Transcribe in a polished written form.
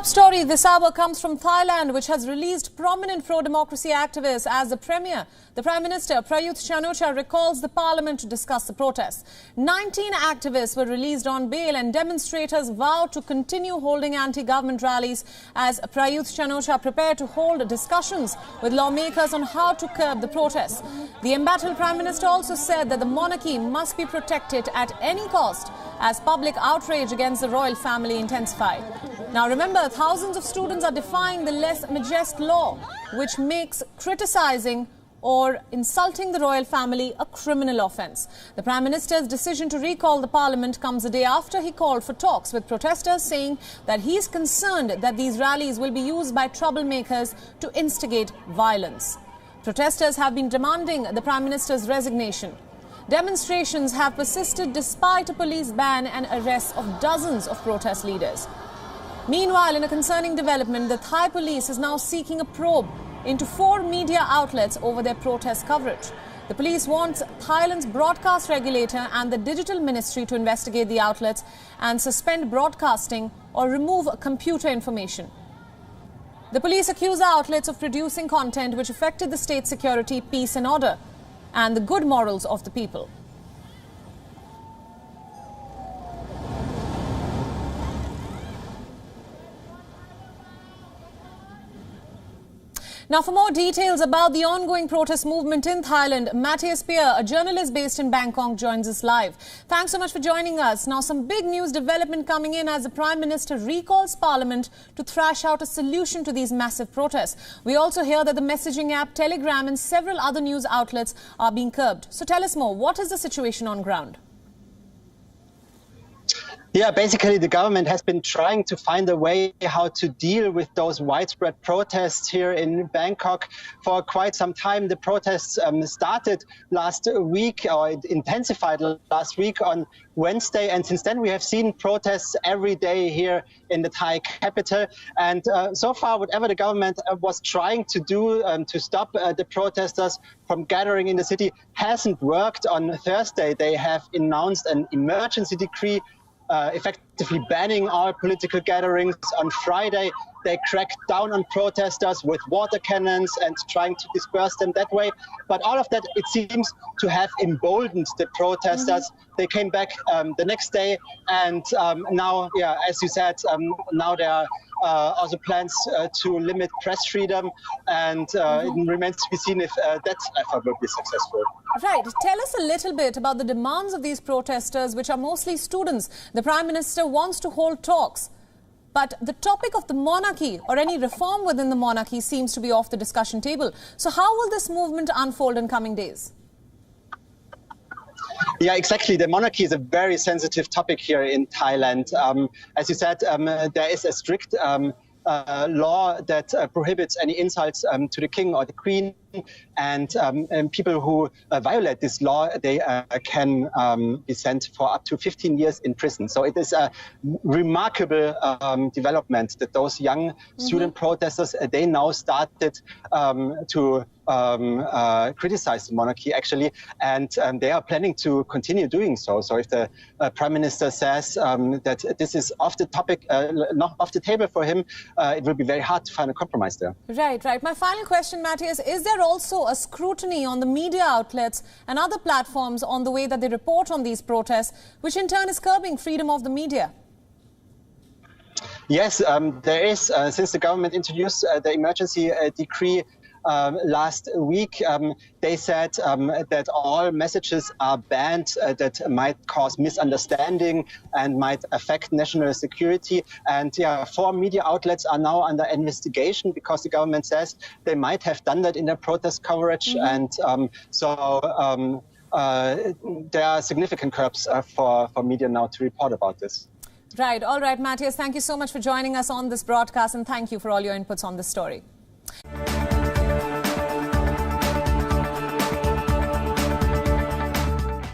top story this hour comes from Thailand, which has released prominent pro-democracy activists as the premier. The Prime Minister, Prayut Chan-o-cha, recalls the parliament to discuss the protests. 19 activists were released on bail and demonstrators vowed to continue holding anti-government rallies as Prayut Chan-o-cha prepared to hold discussions with lawmakers on how to curb the protests. The embattled Prime Minister also said that the monarchy must be protected at any cost as public outrage against the royal family intensified. Now remember, thousands of students are defying the lèse majesté law, which makes criticizing or insulting the royal family a criminal offence. The Prime Minister's decision to recall the parliament comes a day after he called for talks with protesters, saying that he is concerned that these rallies will be used by troublemakers to instigate violence. Protesters have been demanding the Prime Minister's resignation. Demonstrations have persisted despite a police ban and arrests of dozens of protest leaders. Meanwhile, in a concerning development, the Thai police is now seeking a probe into 4 media outlets over their protest coverage. The police wants Thailand's broadcast regulator and the digital ministry to investigate the outlets and suspend broadcasting or remove computer information. The police accuse the outlets of producing content which affected the state's security, peace and order and the good morals of the people. Now, for more details about the ongoing protest movement in Thailand, Matthias Peer, a journalist based in Bangkok, joins us live. Thanks so much for joining us. Now, some big news development coming in as the Prime Minister recalls Parliament to thrash out a solution to these massive protests. We also hear that the messaging app Telegram and several other news outlets are being curbed. So tell us more. What is the situation on ground? Yeah, basically the government has been trying to find a way how to deal with those widespread protests here in Bangkok for quite some time. The protests started last week, or it intensified last week on Wednesday, and since then we have seen protests every day here in the Thai capital. And so far, whatever the government was trying to do to stop the protesters from gathering in the city hasn't worked. On Thursday, they have announced an emergency decree effectively banning all political gatherings. On Friday, they cracked down on protesters with water cannons and trying to disperse them that way. But all of that, it seems to have emboldened the protesters. They came back the next day, and now, yeah, as you said, now there are also plans to limit press freedom, and it remains to be seen if that effort will be successful. Right. Tell us a little bit about the demands of these protesters, which are mostly students. The Prime Minister wants to hold talks, but the topic of the monarchy or any reform within the monarchy seems to be off the discussion table. So how will this movement unfold in coming days? Yeah, exactly. The monarchy is a very sensitive topic here in Thailand. As you said, there is a strict law that prohibits any insults to the king or the queen, and people who violate this law, they can be sent for up to 15 years in prison. So it is a remarkable development that those young student protesters, they now started to criticize the monarchy, actually, and they are planning to continue doing so. So if the Prime Minister says that this is off the topic, not off the table for him, it will be very hard to find a compromise there. Right, right. My final question, Matthias, is there also a scrutiny on the media outlets and other platforms on the way that they report on these protests, which in turn is curbing freedom of the media? Yes, there is. Since the government introduced the emergency decree last week, they said that all messages are banned that might cause misunderstanding and might affect national security. And yeah, 4 media outlets are now under investigation because the government says they might have done that in their protest coverage. And so there are significant curbs for media now to report about this. Right. All right, Matthias, thank you so much for joining us on this broadcast, and thank you for all your inputs on this story.